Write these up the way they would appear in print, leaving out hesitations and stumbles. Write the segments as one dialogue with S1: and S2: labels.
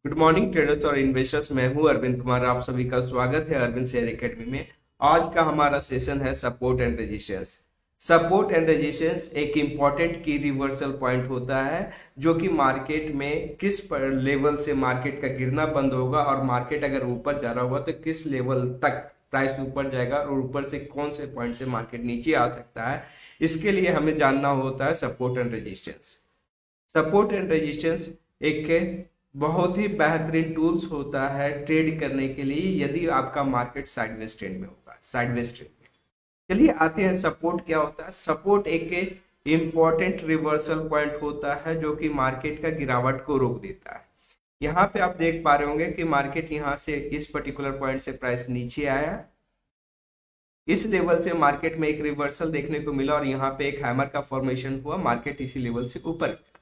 S1: Good morning traders और investors. मैं हूं अरविंद कुमार। आप सभी का स्वागत है अरविंद शेयर एकेडमी में। आज का हमारा सेशन है support and resistance. Support and resistance एक इंपॉर्टेंट की रिवर्सल पॉइंट होता है जो कि मार्केट में किस लेवल से मार्केट का गिरना बंद होगा और मार्केट अगर ऊपर जा रहा होगा तो किस लेवल तक प्राइस ऊपर जाएगा और ऊपर से कौन से पॉइंट से मार्केट नीचे आ सकता है। इसके लिए हमें जानना होता है support and resistance. Support and resistance एक बहुत ही बेहतरीन टूल्स होता है ट्रेड करने के लिए यदि आपका मार्केट साइडवेज ट्रेंड में होगा। साइडवेज ट्रेंड में चलिए आते हैं सपोर्ट क्या होता है। सपोर्ट एक इंपॉर्टेंट रिवर्सल पॉइंट होता है जो कि मार्केट का गिरावट को रोक देता है। यहाँ पे आप देख पा रहे होंगे कि मार्केट यहाँ से इस पर्टिकुलर पॉइंट से प्राइस नीचे आया, इस लेवल से मार्केट में एक रिवर्सल देखने को मिला और यहाँ पे एक हैमर का फॉर्मेशन हुआ, मार्केट इसी लेवल से ऊपर गया।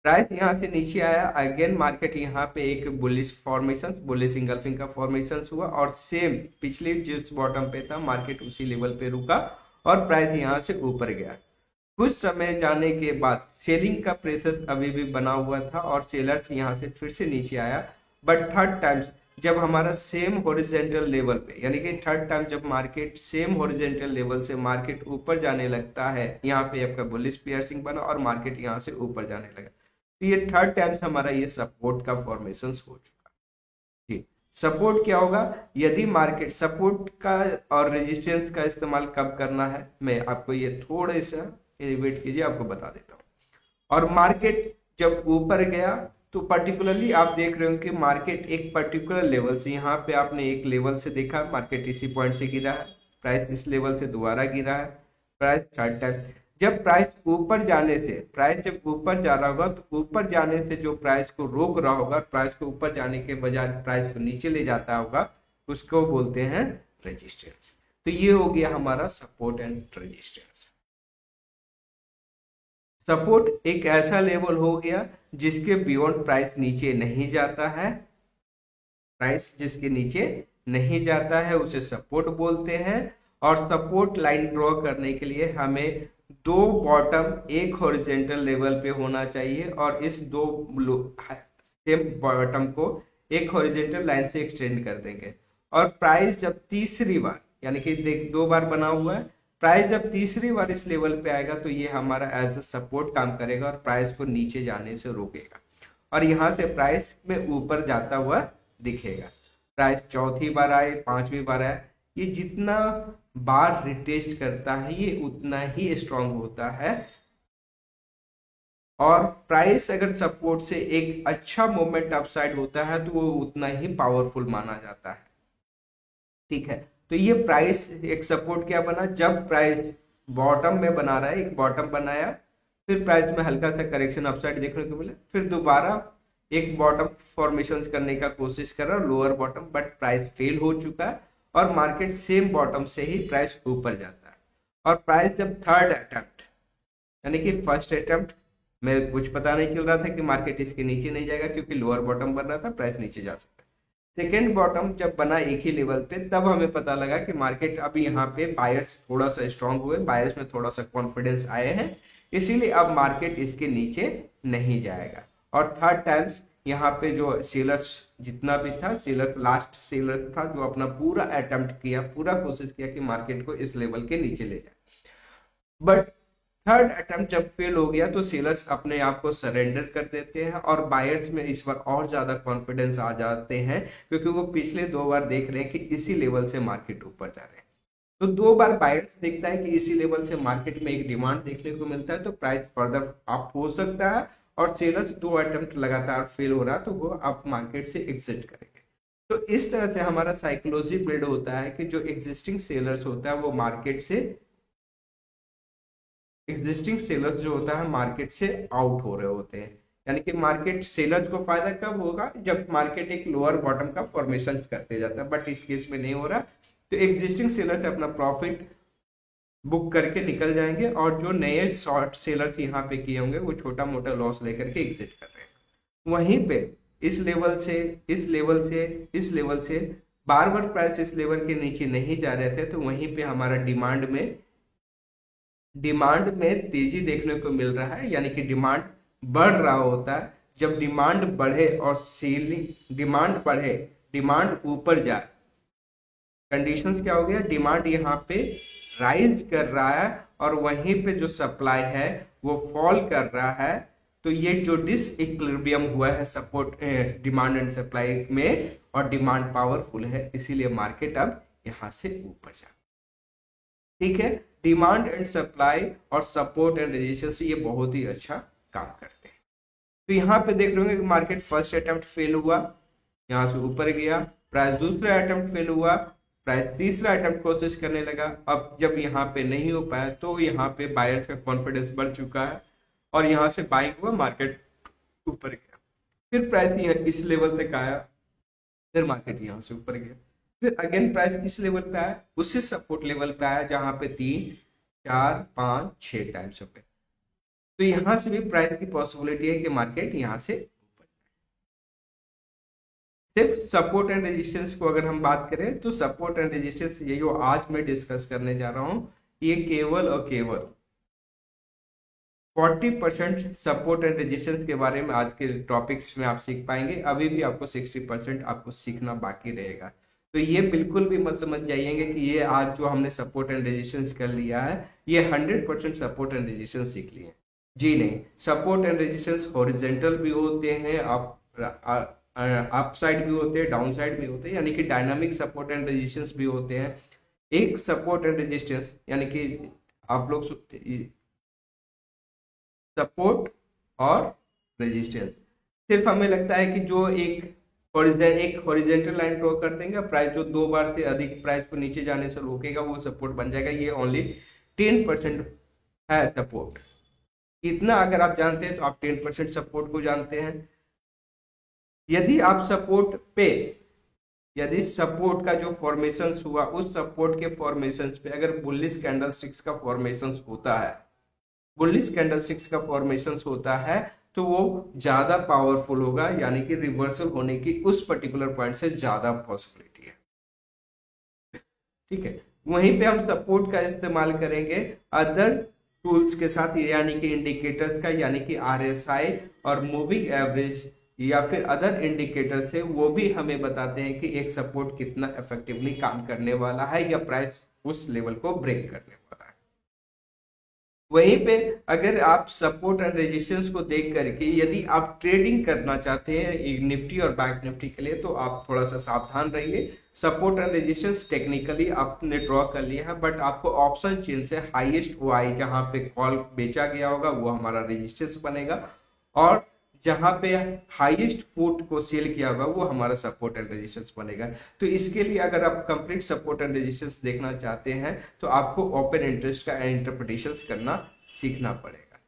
S1: प्राइस यहाँ से नीचे आया, अगेन मार्केट यहाँ पे एक बुलिश फॉर्मेशन, बुलिश इंगल्फिंग का फॉर्मेशन हुआ और सेम पिछले जिस बॉटम पे था मार्केट उसी लेवल पे रुका और प्राइस यहाँ से ऊपर गया। कुछ समय जाने के बाद सेलिंग का प्रेशर अभी भी बना हुआ था और सेलर्स यहाँ से फिर से नीचे आया, बट थर्ड टाइम्स जब हमारा सेम हॉरिजॉन्टल लेवल पे, यानी कि थर्ड टाइम जब मार्केट सेम हॉरिजॉन्टल लेवल से मार्केट ऊपर जाने लगता है, यहाँ पे आपका बुलिश पियर्सिंग बना और मार्केट यहाँ से ऊपर जाने लगा, तो ये थर्ड टाइम्स हमारा ये सपोर्ट का फॉर्मेशन हो चुका। ठीक, सपोर्ट क्या होगा यदि मार्केट सपोर्ट का और रेजिस्टेंस का इस्तेमाल कब करना है, मैं आपको ये थोड़ा सा वेट कीजिए, आपको बता देता हूँ। और मार्केट जब ऊपर गया तो पर्टिकुलरली आप देख रहे हो कि मार्केट एक पर्टिकुलर लेवल से, यहाँ पे आपने एक लेवल से देखा मार्केट इसी पॉइंट से गिरा है, प्राइस इस लेवल से दोबारा गिरा है, प्राइस थर्ड टाइम जब प्राइस ऊपर जाने से, प्राइस जब ऊपर जा रहा होगा तो ऊपर जाने से जो प्राइस को रोक रहा होगा, प्राइस को ऊपर जाने के बजाय प्राइस को नीचे ले जाता होगा, उसको बोलते हैं रेजिस्टेंस। तो ये हो गया हमारा सपोर्ट एंड रेजिस्टेंस। सपोर्ट एक ऐसा लेवल हो गया जिसके बियॉन्ड प्राइस नीचे नहीं जाता है, प्राइस जिसके नीचे नहीं जाता है उसे सपोर्ट बोलते हैं। और सपोर्ट लाइन ड्रॉ करने के लिए हमें दो बॉटम एक हॉरिजॉन्टल लेवल पे होना चाहिए और इस दो सेम बॉटम को एक हॉरिजॉन्टल लाइन से एक्सटेंड कर देंगे। और प्राइस जब तीसरी बार, यानी कि देख दो बार बना हुआ है, प्राइस जब तीसरी बार इस लेवल पे आएगा तो ये हमारा एज अ सपोर्ट काम करेगा और प्राइस को नीचे जाने से रोकेगा और यहाँ से प्राइस में ऊपर जाता हुआ दिखेगा। प्राइस चौथी बार आए, पांचवी बार आए, ये जितना बार रिटेस्ट करता है ये उतना ही स्ट्रांग होता है। और प्राइस अगर सपोर्ट से एक अच्छा मोमेंट अपसाइड होता है तो वो उतना ही पावरफुल माना जाता है। ठीक है, तो ये प्राइस एक सपोर्ट क्या बना, जब प्राइस बॉटम में बना रहा है, एक बॉटम बनाया, फिर प्राइस में हल्का सा करेक्शन अपसाइड देखने को मिला, फिर दोबारा एक बॉटम फॉर्मेशन करने का कोशिश कर रहा है, lower bottom, but price fail हो चुका है और मार्केट सेम बॉटम से ही प्राइस ऊपर जाता है। और प्राइस जब थर्ड अटेम्प्ट, यानी कि फर्स्ट अटेम्प्ट में कुछ पता नहीं चल रहा था कि मार्केट इसके नीचे नहीं जाएगा क्योंकि लोअर बॉटम बन रहा था, प्राइस नीचे जा सकता है। सेकेंड बॉटम जब बना एक ही लेवल पे, तब हमें पता लगा कि मार्केट अब यहाँ पे बायर्स थोड़ा सा स्ट्रांग हुए, बायर्स में थोड़ा सा कॉन्फिडेंस आए हैं, इसीलिए अब मार्केट इसके नीचे नहीं जाएगा। और थर्ड टाइम्स यहाँ पे जो सेलर्स जितना भी था, सेलर्स लास्ट सेलर्स था जो अपना पूरा अटेम्प्ट किया, पूरा कोशिश किया कि मार्केट को इस लेवल के नीचे ले जाए, बट थर्ड अटेम्प्ट जब फेल हो गया तो सेलर्स अपने आप को सरेंडर कर देते हैं और बायर्स में इस बार और ज्यादा कॉन्फिडेंस आ जाते हैं क्योंकि वो पिछले दो बार देख रहे हैं कि इसी लेवल से मार्केट ऊपर जा रहे हैं। तो दो बार बायर्स देखता है कि इसी लेवल से मार्केट में एक डिमांड देखने को मिलता है तो प्राइस फर्दर अप हो सकता है, और सेलर्स दो अटेम्प्ट लगातार फेल हो रहा तो वो अब मार्केट से एग्जिट करेंगे। तो इस तरह से हमारा साइकोलॉजी बिल्ड होता है कि जो एग्जिस्टिंग सेलर्स होता है वो मार्केट से, एग्जिस्टिंग सेलर्स जो होता है मार्केट से आउट हो रहे होते हैं, यानी कि मार्केट सेलर्स को फायदा कब होगा, जब मार्केट एक लोअर बॉटम का फॉर्मेशन करते जाता है, बट इस केस में नहीं हो रहा, तो एग्जिस्टिंग सेलर्स अपना प्रॉफिट बुक करके निकल जाएंगे और जो नए शॉर्ट सेलर्स यहाँ पे किए होंगे वो छोटा मोटा लॉस लेकर के एग्जिट कर रहे हैं। वहीं पे इस लेवल से इस लेवल से इस लेवल से बार बार प्राइस इस लेवल के नीचे नहीं जा रहे थे, तो वहीं पे हमारा डिमांड में तेजी देखने को मिल रहा है, यानी कि डिमांड बढ़ रहा होता है जब डिमांड बढ़े और सेलिंग डिमांड बढ़े, डिमांड ऊपर जाए, कंडीशंस क्या हो गया, डिमांड यहाँ पे राइज कर रहा है और वहीं पे जो सप्लाई है वो फॉल कर रहा है, तो ये जो डिसइक्विलिब्रियम हुआ है सपोर्ट डिमांड एंड सप्लाई में, और डिमांड पावरफुल है, इसीलिए मार्केट अब यहां से ऊपर जा, ठीक है। डिमांड एंड सप्लाई और सपोर्ट एंड रेजिस्टेंस ये बहुत ही अच्छा काम करते हैं। तो यहाँ पे देख रहे होंगे कि मार्केट फर्स्ट अटेम्प्ट फेल हुआ, यहाँ से ऊपर गया, प्राइस दूसरा अटेम्प्ट फेल हुआ, प्राइस तीसरा अटेम्प्ट कोशिश करने लगा, अब जब यहाँ पे नहीं हो पाया तो यहाँ पे बायर्स का कॉन्फिडेंस बढ़ चुका है और यहाँ से बाइंग हुआ, मार्केट ऊपर गया, फिर प्राइस इस लेवल तक आया, फिर मार्केट यहाँ से ऊपर गया, फिर अगेन प्राइस किस लेवल पे आया, उसी सपोर्ट लेवल पे आया जहां पे 3, 4, 5, 6 टाइम्स पे। तो यहां से भी प्राइस की पॉसिबिलिटी है कि मार्केट यहां से ऊपर। सिर्फ सपोर्ट एंड रेजिस्टेंस को अगर हम बात करें तो सपोर्ट एंड रेजिस्टेंस ये जो आज मैं डिस्कस करने जा रहा हूं, ये केवल और केवल 40% सपोर्ट एंड रेजिस्टेंस के बारे में आज के टॉपिक्स में आप सीख पाएंगे, अभी भी आपको 60% आपको सीखना बाकी रहेगा। तो ये बिल्कुल भी मत समझ जाइएगा कि ये आज जो हमने सपोर्ट एंड रेजिस्टेंस कर लिया है ये 100% सपोर्ट एंड रेजिस्टेंस सीख लिए, जी नहीं। सपोर्ट एंड रेजिस्टेंस हॉरिजॉन्टल भी होते हैं, अप साइड भी होते हैं, डाउन साइड भी होते हैं, यानी कि डायनामिक सपोर्ट एंड रेजिस्टेंस भी होते हैं। एक सपोर्ट एंड रेजिस्टेंस यानी कि आप लोग सपोर्ट और रेजिस्टेंस, सिर्फ हमें लगता है कि जो एक हॉरिजॉन्टल लाइन ड्रॉ कर देंगे, प्राइस जो 2 बार से अधिक प्राइस को नीचे जाने से रोकेगा वो सपोर्ट बन जाएगा, ये ओनली 10% है सपोर्ट। इतना अगर आप जानते हैं तो आप 10% सपोर्ट को जानते हैं। यदि आप सपोर्ट पे, यदि सपोर्ट का जो फॉर्मेशन हुआ उस सपोर्ट के फॉर्मेशन पे अगर बुलिश कैंडलस्टिक्स का फॉर्मेशन होता है, बुलिश कैंडलस्टिक्स का फॉर्मेशन होता है तो वो ज्यादा पावरफुल होगा, यानी कि रिवर्सल होने की उस पर्टिकुलर पॉइंट से ज्यादा पॉसिबिलिटी है, ठीक है। वहीं पे हम सपोर्ट का इस्तेमाल करेंगे अदर टूल्स के साथ, यानी कि इंडिकेटर्स का, यानी कि RSI और मूविंग एवरेज या फिर अदर इंडिकेटर से, वो भी हमें बताते हैं कि एक सपोर्ट कितना इफेक्टिवली काम करने वाला है या प्राइस उस लेवल को ब्रेक करने वाला है। वहीं पे अगर आप सपोर्ट एंड रेजिस्टेंस को देख करके यदि आप ट्रेडिंग करना चाहते हैं निफ्टी और बैंक निफ्टी के लिए, तो आप थोड़ा सा सावधान रहिए। सपोर्ट एंड रेजिस्टेंस टेक्निकली आपने ड्रॉ कर लिया है, बट आपको ऑप्शन चेन से हाईएस्ट OI जहां पे कॉल बेचा गया होगा वो हमारा रेजिस्टेंस बनेगा, और जहां पे हाईएस्ट पुट को सेल किया होगा वो हमारा सपोर्ट एंड रेजिस्टेंस बनेगा। तो इसके लिए अगर आप कंप्लीट सपोर्ट एंड रेजिस्टेंस देखना चाहते हैं तो आपको ओपन इंटरेस्ट का इंटरप्रिटेशन करना सीखना पड़ेगा।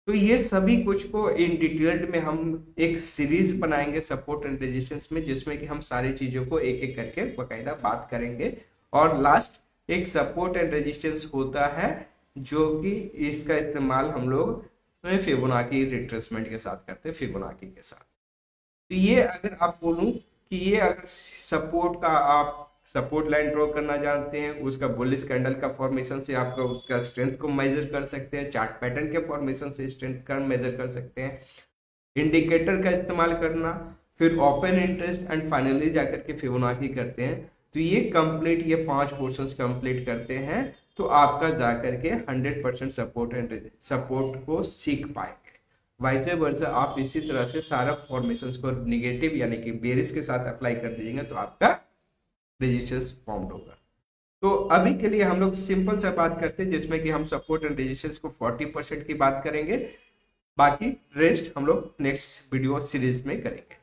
S1: तो ये सभी कुछ को इन डिटेल्ड में हम एक सीरीज बनाएंगे सपोर्ट एंड रेजिस्टेंस में, जिसमें कि हम सारी चीजों को एक एक करके बकायदा बात करेंगे। और लास्ट एक सपोर्ट एंड रेजिस्टेंस होता है जो कि इसका इस्तेमाल हम लोग फिबोनाची रिट्रेसमेंट के साथ करते हैं, फिबोनाची के साथ। तो ये अगर आप बोलूं कि ये अगर सपोर्ट का आप सपोर्ट लाइन ड्रॉ करना जानते हैं, उसका बुलिश कैंडल का फॉर्मेशन से आपका उसका स्ट्रेंथ को मेजर कर सकते हैं, चार्ट पैटर्न के फॉर्मेशन से स्ट्रेंथ का मेजर कर सकते हैं, इंडिकेटर का इस्तेमाल करना, फिर ओपन इंटरेस्ट एंड फाइनली जाकर के फिबोनाची करते हैं। तो ये कंप्लीट, ये 5 पोर्शंस कंप्लीट करते हैं तो आपका जाकर के 100% सपोर्ट को सीख पाएंगे। वाइसे वर्सा आप इसी तरह से सारा फॉर्मेशंस को निगेटिव यानी कि बेरिश के साथ अप्लाई कर दीजिएगा तो आपका रेजिस्टेंस फॉर्म होगा। तो अभी के लिए हम लोग सिंपल सा बात करते हैं जिसमें कि हम सपोर्ट एंड रेजिस्टेंस को 40% की बात करेंगे, बाकी रेस्ट हम लोग नेक्स्ट वीडियो सीरीज में करेंगे।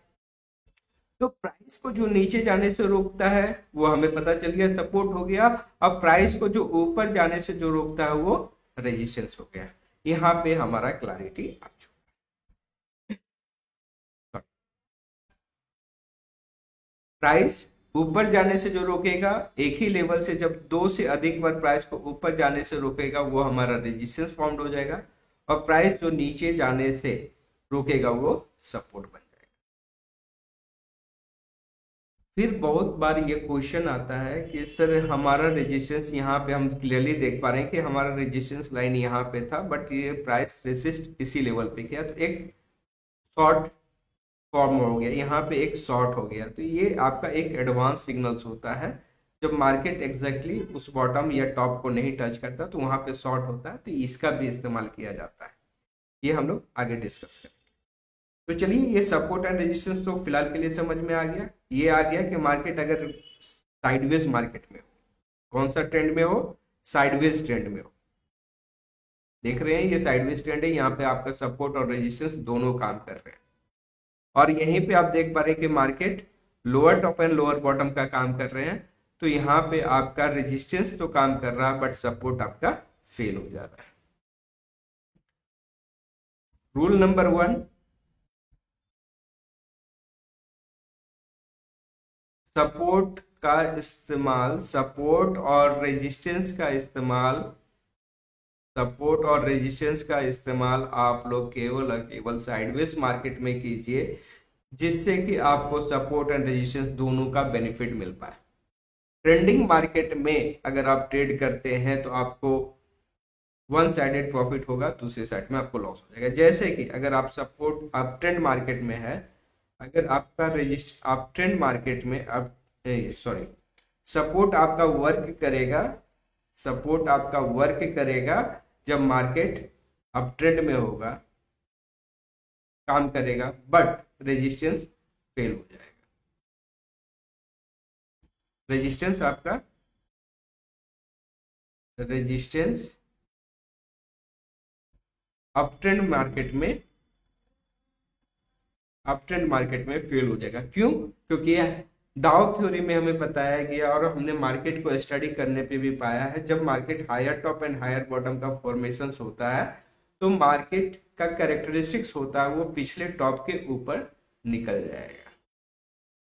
S1: तो प्राइस को जो नीचे जाने से रोकता है वो हमें पता चल गया, सपोर्ट हो गया। अब प्राइस को जो ऊपर जाने से जो रोकता है वो रेजिस्टेंस हो गया। यहाँ पे हमारा क्लैरिटी आ चुका। प्राइस ऊपर जाने से जो रोकेगा, एक ही लेवल से जब 2 से अधिक बार प्राइस को ऊपर जाने से रोकेगा वो हमारा रेजिस्टेंस फॉर्म हो जाएगा, और प्राइस जो नीचे जाने से रोकेगा वो सपोर्ट बन जाएगा। फिर बहुत बार ये क्वेश्चन आता है कि सर हमारा रेजिस्टेंस यहाँ पे हम क्लियरली देख पा रहे हैं कि हमारा रेजिस्टेंस लाइन यहाँ पे था, बट ये प्राइस रेसिस्ट इसी लेवल पे किया, तो एक शॉर्ट फॉर्म हो गया, यहाँ पे एक शॉर्ट हो गया। तो ये आपका एक एडवांस सिग्नल्स होता है। जब मार्केट एग्जैक्टली उस बॉटम या टॉप को नहीं टच करता तो वहां पे शॉर्ट होता है, तो इसका भी इस्तेमाल किया जाता है। ये हम लोग आगे डिस्कस करेंगे। तो चलिए, ये सपोर्ट एंड रेजिस्टेंस तो फिलहाल के लिए समझ में आ गया। ये आ गया कि मार्केट अगर साइडवेज मार्केट में हो, कौन सा ट्रेंड में हो, साइडवेज ट्रेंड में हो, देख रहे हैं ये साइडवेज ट्रेंड है, यहाँ पे आपका सपोर्ट और रेजिस्टेंस दोनों काम कर रहे हैं। और यहीं पे आप देख पा रहे हैं कि market lower top and lower bottom का काम कर रहे हैं। तो यहाँ पे आपका रेजिस्टेंस तो काम कर रहा है, बट सपोर्ट आपका फेल हो जा रहा है। रूल नंबर 1, सपोर्ट का इस्तेमाल, सपोर्ट और रेजिस्टेंस का इस्तेमाल, सपोर्ट और रेजिस्टेंस का इस्तेमाल आप लोग केवल और केवल साइडवेज मार्केट में कीजिए, जिससे कि आपको सपोर्ट एंड रेजिस्टेंस दोनों का बेनिफिट मिल पाए। ट्रेंडिंग मार्केट में अगर आप ट्रेड करते हैं तो आपको वन साइडेड प्रॉफिट होगा, दूसरी साइड में आपको लॉस हो जाएगा। जैसे कि अगर आप सपोर्ट, आप ट्रेंड मार्केट में है, अगर आपका आप ट्रेंड मार्केट में आप सॉरी सपोर्ट आपका वर्क करेगा, सपोर्ट आपका वर्क करेगा जब मार्केट अब ट्रेंड में होगा, काम करेगा, बट रेजिस्टेंस फेल हो जाएगा। रेजिस्टेंस आपका, रेजिस्टेंस अप ट्रेंड मार्केट में, अप ट्रेंड मार्केट में फेल हो जाएगा। क्यों? क्योंकि डाउ थ्योरी में हमें बताया गया और हमने मार्केट को स्टडी करने पे भी पाया है, जब market higher top and higher bottom का फॉर्मेशन होता है तो मार्केट का कैरेक्टरिस्टिक्स होता है वो पिछले टॉप के ऊपर निकल जाएगा।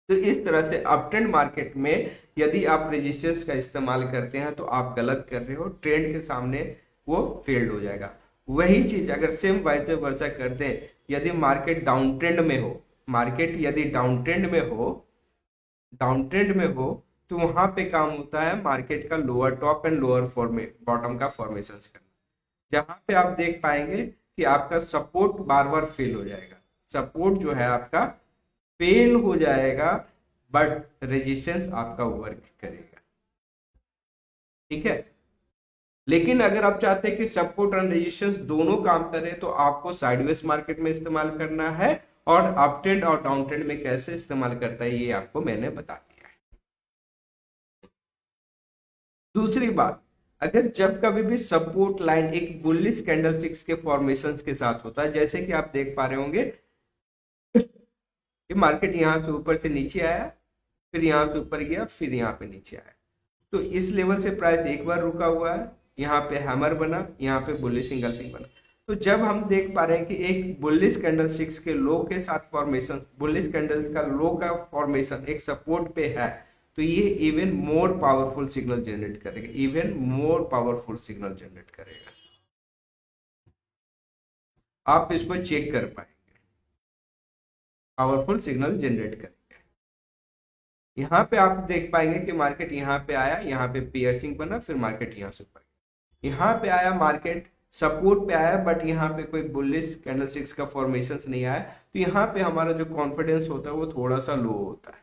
S1: तो इस तरह से अप ट्रेंड मार्केट में यदि आप रेजिस्टेंस का इस्तेमाल करते हैं तो आप गलत कर रहे हो, ट्रेंड के सामने वो फेल्ड हो जाएगा। वही चीज अगर सेम वाइस वर्सा कर दें, यदि मार्केट डाउन ट्रेंड में हो, मार्केट यदि डाउन ट्रेंड में हो, डाउन ट्रेंड में हो, तो वहां पे काम होता है मार्केट का lower top and lower bottom का फॉर्मेशन करना, जहां पे आप देख पाएंगे कि आपका सपोर्ट बार बार फेल हो जाएगा, सपोर्ट जो है आपका फेल हो जाएगा, बट रेजिस्टेंस आपका वर्क करेगा। ठीक है, लेकिन अगर आप चाहते हैं कि सपोर्ट और रेजिस्टेंस दोनों काम करें तो आपको साइडवेज मार्केट में इस्तेमाल करना है, और अप ट्रेंड और डाउन ट्रेंड में कैसे इस्तेमाल करता है ये आपको मैंने बता दिया है। दूसरी बात, अगर जब कभी भी सपोर्ट लाइन एक बुलिश कैंडलस्टिक्स के फॉर्मेशंस के साथ होता है, जैसे कि आप देख पा रहे होंगे कि मार्केट यहां से ऊपर से नीचे आया, फिर यहां से ऊपर गया, फिर यहां पे नीचे आया, तो इस लेवल से प्राइस एक बार रुका हुआ है, यहाँ पे हैमर बना, यहाँ पे बुलिश इंगल्फिंग बना। तो जब हम देख पा रहे हैं कि एक बुलिश कैंडलस्टिक्स के लो के साथ फॉर्मेशन, बुलिश कैंडल्स का लो का फॉर्मेशन एक सपोर्ट पे है, तो ये even more powerful signal generate करेगा, even more powerful signal generate करेगा। आप इसको चेक कर पाएंगे, पावरफुल सिग्नल जनरेट करेगा। यहाँ पे आप देख पाएंगे कि मार्केट यहाँ पे आया, यहाँ पे पियर्सिंग बना, फिर मार्केट यहाँ से ऊपर, यहाँ पे आया, मार्केट सपोर्ट पे आया, बट यहाँ पे कोई बुलिश कैंडलस्टिक्स का फॉर्मेशन नहीं आया, तो यहाँ पे हमारा जो कॉन्फिडेंस होता है वो थोड़ा सा लो होता है।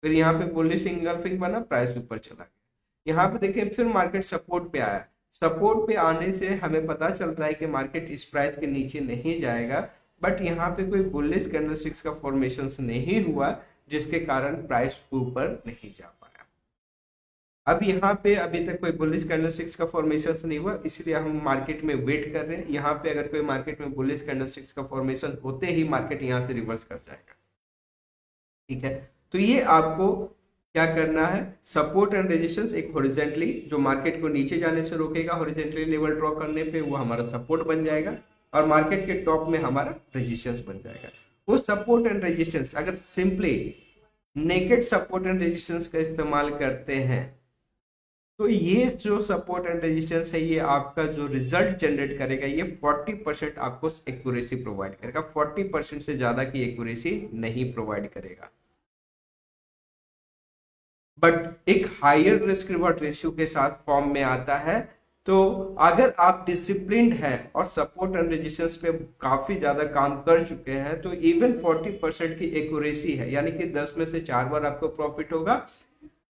S1: फिर यहाँ पे बुलिश इंगल्फिंग बना, प्राइस ऊपर चला गया। यहाँ पे देखिए फिर मार्केट सपोर्ट पे आया, सपोर्ट पे आने से हमें पता चलता है कि मार्केट इस प्राइस के नीचे नहीं जाएगा, बट यहाँ पे कोई बुलिश कैंडलस्टिक्स का फॉर्मेशन नहीं हुआ, जिसके कारण प्राइस ऊपर नहीं जा पाया। अब यहाँ पे अभी तक कोई बुलिश कैंडलस्टिक्स का फॉर्मेशन नहीं हुआ, इसलिए हम मार्केट में वेट कर रहे हैं। यहाँ पे अगर कोई मार्केट में बुलिश कैंडलस्टिक्स का फॉर्मेशन होते ही मार्केट यहाँ से रिवर्स कर जाएगा। ठीक है, तो ये आपको क्या करना है, सपोर्ट एंड रेजिस्टेंस एक हॉरिजॉन्टली जो मार्केट को नीचे जाने से रोकेगा, हॉरिजॉन्टली लेवल ड्रॉ करने पे वो हमारा सपोर्ट बन जाएगा, और मार्केट के टॉप में हमारा रेजिस्टेंस बन जाएगा। वो सपोर्ट एंड रेजिस्टेंस अगर simply naked support and resistance का इस्तेमाल करते हैं, तो ये जो सपोर्ट एंड रेजिस्टेंस है ये आपका जो रिजल्ट जनरेट करेगा ये 40% आपको एक्यूरेसी प्रोवाइड करेगा, 40% से ज्यादा की एक्यूरेसी नहीं प्रोवाइड करेगा, बट एक हायर रिस्क रिवॉर्ड रेशियो के साथ फॉर्म में आता है, तो अगर आप डिसिप्लिन्ड हैं और सपोर्ट एंड रेजिस्टेंस पे काफी ज्यादा काम कर चुके हैं तो इवन 40% की एक्यूरेसी है, यानी कि 10 में से 4 बार आपको प्रॉफिट होगा,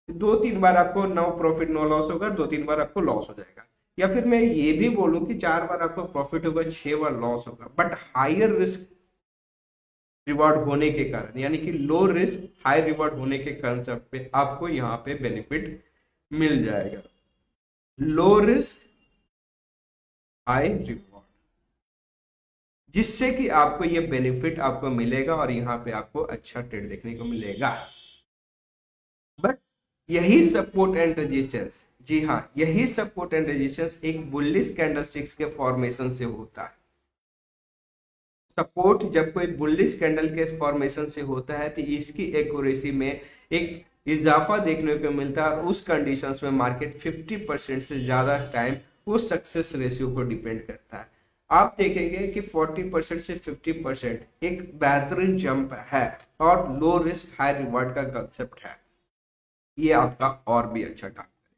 S1: 2-3 बार आपको नो प्रॉफिट नो लॉस होगा, 2-3 बार आपको लॉस हो जाएगा। या फिर मैं ये भी बोलूं कि 4 बार आपको प्रॉफिट होगा, 6 बार लॉस होगा, बट हायर रिस्क रिवॉर्ड होने के कारण, यानी कि लो रिस्क हाई रिवॉर्ड होने के कंसेप्ट पे आपको यहाँ पे बेनिफिट मिल जाएगा। लो रिस्क हाई रिवॉर्ड, जिससे कि आपको ये बेनिफिट आपको मिलेगा और यहाँ पे आपको अच्छा ट्रेड देखने को मिलेगा। बट यही सपोर्ट एंड रेजिस्टेंस, जी हाँ, यही सपोर्ट एंड रेजिस्टेंस एक बुलिश कैंडलस्टिक्स के फॉर्मेशन से होता है। सपोर्ट जब कोई बुलिश कैंडल के फॉर्मेशन से होता है तो इसकी एक्यूरेसी में एक इजाफा देखने को मिलता है और उस कंडीशंस में मार्केट 50% से ज्यादा टाइम उस सक्सेस रेशियो को डिपेंड करता है। आप देखेंगे कि 40% से 50% एक बेहतरीन जंप है और लो रिस्क हाई रिवॉर्ड का कंसेप्ट है, ये आपका और भी अच्छा काम करेगा।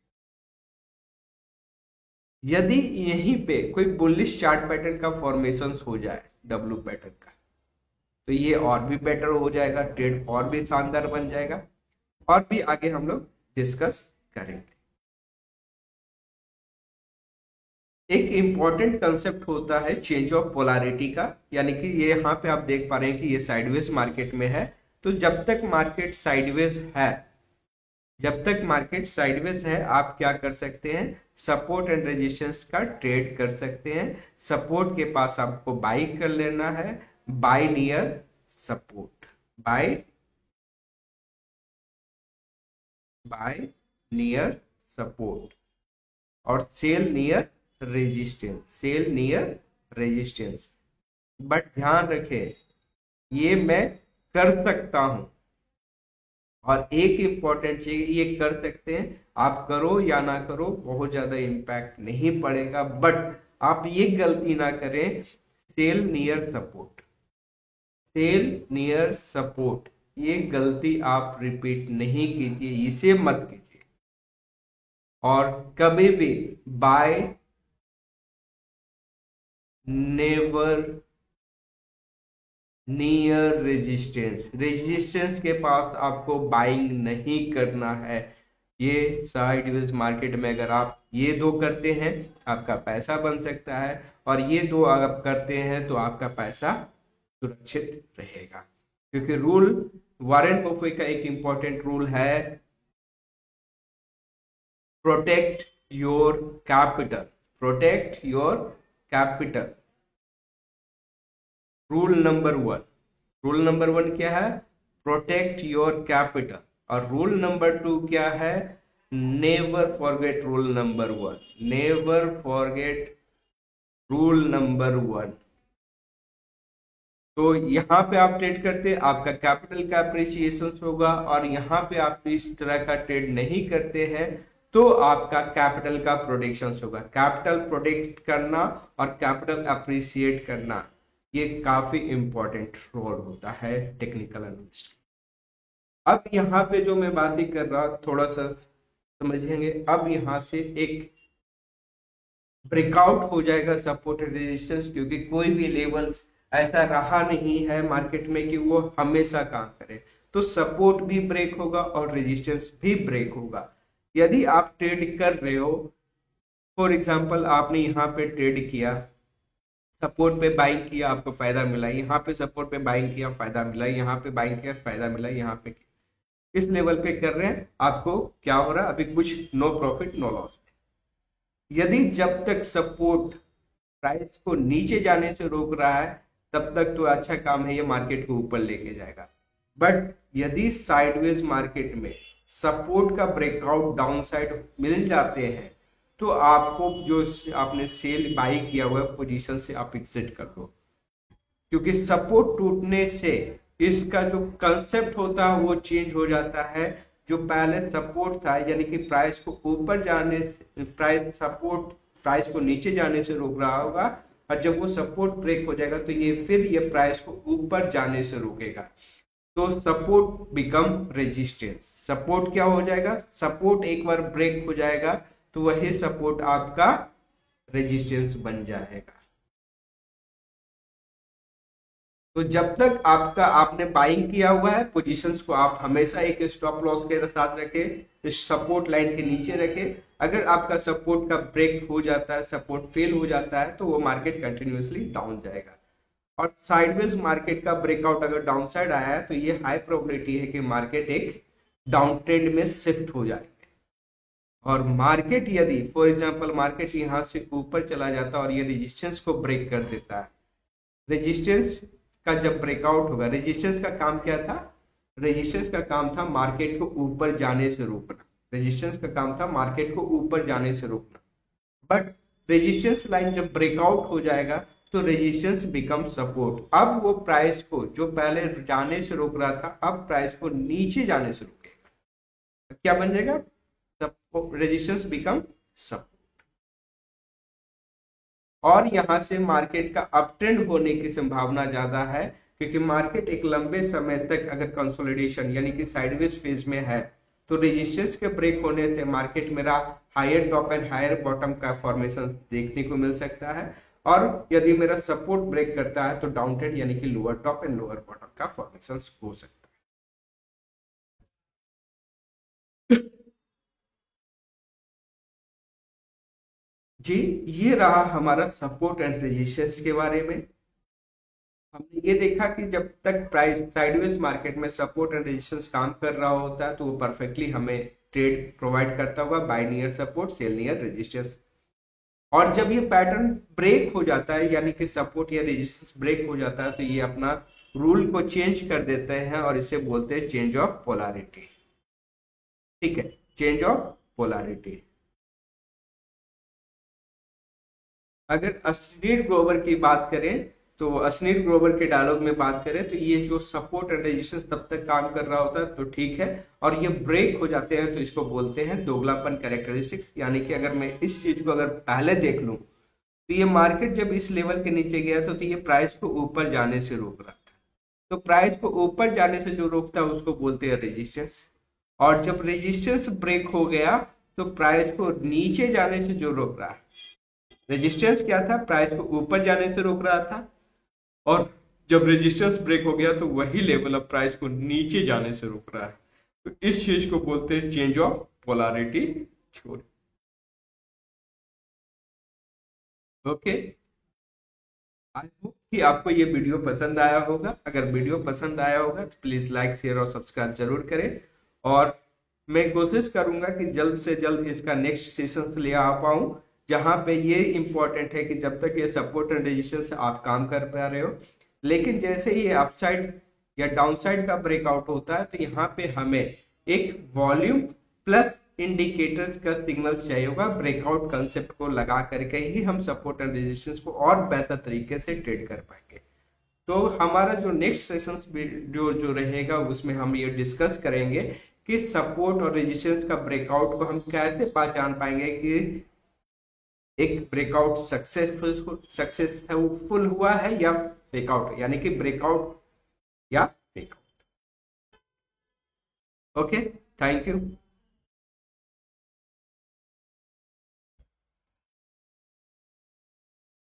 S1: यदि यहीं पे कोई बुलिश चार्ट पैटर्न का फॉर्मेशन हो जाए डब्ल्यू पैटर्न का, तो ये और भी बेटर हो जाएगा, ट्रेड और भी शानदार बन जाएगा, और भी आगे हम लोग डिस्कस करेंगे। एक इंपॉर्टेंट कंसेप्ट होता है चेंज ऑफ पोलैरिटी का, यानी कि ये यहाँ पे आप देख पा रहे हैं कि ये साइडवेज मार्केट में है, तो जब तक मार्केट साइडवेज है, जब तक मार्केट साइडवेज है आप क्या कर सकते हैं, सपोर्ट एंड रेजिस्टेंस का ट्रेड कर सकते हैं। सपोर्ट के पास आपको बाई कर लेना है, buy near support, buy near support, और sell near resistance, sell near resistance. But ध्यान रखें ये मैं कर सकता हूं, और एक इंपॉर्टेंट चीज, ये कर सकते हैं, आप करो या ना करो बहुत ज्यादा इंपैक्ट नहीं पड़ेगा, बट आप ये गलती ना करें, sell near support, sell near support, ये गलती आप रिपीट नहीं कीजिए, इसे मत कीजिए। और कभी भी buy never near resistance, resistance के पास आपको बाइंग नहीं करना है। ये साइडवेज मार्केट में अगर आप ये दो करते हैं आपका पैसा बन सकता है, और ये दो आप करते हैं तो आपका पैसा सुरक्षित रहेगा। क्योंकि रूल, वॉरेन बफे का एक इंपॉर्टेंट रूल है, protect your capital, protect your capital. Rule number 1, rule number 1 क्या है, प्रोटेक्ट योर कैपिटल, और रूल नंबर 2 क्या है, never forget rule number 1, never forget rule number 1। तो यहाँ पे आप ट्रेड करते हैं आपका कैपिटल का अप्रिसिएशन होगा, और यहाँ पे आप इस तरह का ट्रेड नहीं करते हैं तो आपका कैपिटल का प्रोटेक्शन होगा। कैपिटल प्रोटेक्ट करना और कैपिटल अप्रिसिएट करना ये काफी इंपॉर्टेंट रोल होता है टेक्निकल एनालिस्ट। अब यहाँ पे जो मैं बात ही कर रहा थोड़ा सा समझेंगे, अब यहाँ से एक ब्रेकआउट हो जाएगा सपोर्ट एंड रेजिस्टेंस, क्योंकि कोई भी लेवल्स ऐसा रहा नहीं है मार्केट में कि वो हमेशा काम करे, तो सपोर्ट भी ब्रेक होगा और रेजिस्टेंस भी ब्रेक होगा। यदि आप ट्रेड कर रहे हो, फॉर एग्जांपल आपने यहाँ पे ट्रेड किया, सपोर्ट पे बाइंग किया आपको फायदा मिला, यहाँ पे सपोर्ट पे बाइंग किया फायदा मिला, यहाँ पे बाइंग किया फायदा मिला, यहाँ पे इस लेवल पे कर रहे हैं, आपको क्या हो रहा है, अभी कुछ नो प्रॉफिट नो लॉस। यदि जब तक सपोर्ट प्राइस को नीचे जाने से रोक रहा है तब तक तो अच्छा काम है, ये मार्केट को ऊपर लेके जाएगा। बट यदि साइडवेज मार्केट में सपोर्ट का ब्रेकआउट डाउन साइड मिल जाते हैं तो आपको जो आपने सेल बाई किया हुआ पोजीशन से आप एग्जिट कर दो, क्योंकि सपोर्ट टूटने से इसका जो कंसेप्ट होता है वो चेंज हो जाता है। जो पहले सपोर्ट था, यानी कि प्राइस को ऊपर जाने से, प्राइस को नीचे जाने से रोक रहा होगा, और जब वो सपोर्ट ब्रेक हो जाएगा तो ये फिर ये प्राइस को ऊपर जाने से रोकेगा। तो सपोर्ट बिकम रेजिस्टेंस, सपोर्ट क्या हो जाएगा, सपोर्ट एक बार ब्रेक हो जाएगा तो वही सपोर्ट आपका रेजिस्टेंस बन जाएगा। तो जब तक आपने बाइंग किया हुआ है पोजीशंस को, आप हमेशा एक स्टॉप लॉस के साथ रखें, सपोर्ट लाइन के नीचे रखें। अगर आपका सपोर्ट का ब्रेक हो जाता है, सपोर्ट फेल हो जाता है, तो वो मार्केट कंटिन्यूअसली डाउन जाएगा। और साइडवेज मार्केट का ब्रेकआउट अगर डाउन साइड आया है तो ये हाई प्रोबेबिलिटी है कि मार्केट एक डाउन ट्रेंड में शिफ्ट हो जाएगा। और मार्केट यदि फॉर एग्जांपल मार्केट यहां से ऊपर चला जाता है और ये रेजिस्टेंस को ब्रेक कर देता है, रेजिस्टेंस का जब ब्रेकआउट होगा, रेजिस्टेंस का काम क्या था? रेजिस्टेंस का काम था मार्केट को ऊपर जाने से रोकना। रेजिस्टेंस का काम था मार्केट को ऊपर जाने से रोकना। बट रेजिस्टेंस लाइन जब ब्रेकआउट हो जाएगा तो रेजिस्टेंस बिकम सपोर्ट। अब वो प्राइस को जो पहले जाने से रोक रहा था, अब प्राइस को नीचे जाने से रोकेगा। क्या बन जाएगा? Resistance become support. और यहां से मार्केट का अप ट्रेंड होने की संभावना ज्यादा है, क्योंकि मार्केट एक लंबे समय तक अगर कंसोलिडेशन यानी कि साइडवेज फेज में है तो रेजिस्टेंस के ब्रेक होने से मार्केट मेरा higher top and higher bottom का फॉर्मेशन देखने को मिल सकता है। और यदि मेरा सपोर्ट ब्रेक करता है तो डाउन ट्रेंड यानी कि lower top and lower bottom का फॉर्मेशन हो सकता है। जी, ये रहा हमारा सपोर्ट एंड रेजिस्टेंस के बारे में। हमने ये देखा कि जब तक प्राइस साइडवेज मार्केट में सपोर्ट एंड रेजिस्टेंस काम कर रहा होता है तो वो परफेक्टली हमें ट्रेड प्रोवाइड करता होगा, buy near support sell near resistance. और जब ये पैटर्न ब्रेक हो जाता है यानी कि सपोर्ट या रेजिस्टेंस ब्रेक हो जाता है तो ये अपना रूल को चेंज कर देते हैं और इसे बोलते हैं चेंज ऑफ पोलैरिटी। ठीक है, चेंज ऑफ पोलैरिटी। अगर अश्नीर ग्रोवर की बात करें तो अश्नीर ग्रोवर के डायलॉग में बात करें तो ये जो सपोर्ट एंड रेजिस्टेंस तब तक काम कर रहा होता है तो ठीक है, और ये ब्रेक हो जाते हैं तो इसको बोलते हैं दोगलापन कैरेक्टरिस्टिक्स। यानी कि अगर मैं इस चीज को अगर पहले देख लूं तो ये मार्केट जब इस लेवल के नीचे गया तो ये प्राइस को ऊपर जाने से रोक रहा था, तो प्राइस को ऊपर जाने से जो रोकता है उसको बोलते हैं रेजिस्टेंस। और जब रेजिस्टेंस ब्रेक हो गया तो प्राइस को नीचे जाने से जो रोक रहा है, रेजिस्टेंस क्या था? प्राइस को ऊपर जाने से रोक रहा था, और जब रेजिस्टेंस ब्रेक हो गया तो वही लेवल अब प्राइस को नीचे जाने से रोक रहा है। तो इस चीज को बोलते हैं change of polarity theory. Okay, I hope कि आपको ये वीडियो पसंद आया होगा। अगर वीडियो पसंद आया होगा तो प्लीज लाइक शेयर और सब्सक्राइब जरूर करें, और मैं कोशिश करूंगा कि जल्द से जल्द इसका नेक्स्ट सेशन ले आ पाऊं, जहां पे ये इंपॉर्टेंट है कि जब तक ये सपोर्ट एंड रेजिस्टेंस आप काम कर पा रहे हो, लेकिन जैसे ये अपसाइड या डाउनसाइड का ब्रेकआउट होता है तो यहाँ पे हमें एक वॉल्यूम प्लस इंडिकेटर्स का सिग्नल चाहिए होगा। ब्रेकआउट कंसेप्ट को लगा करके ही हम सपोर्ट एंड रेजिस्टेंस को और बेहतर तरीके से ट्रेड कर पाएंगे। तो हमारा जो नेक्स्ट सेशन वीडियो जो रहेगा उसमें हम ये डिस्कस करेंगे कि सपोर्ट और रेजिस्टेंस का ब्रेकआउट को हम कैसे पहचान पाएंगे कि एक ब्रेकआउट सक्सेसफुल हुआ है या फेकआउट, यानी कि ब्रेकआउट या फेकआउट। Okay, thank you.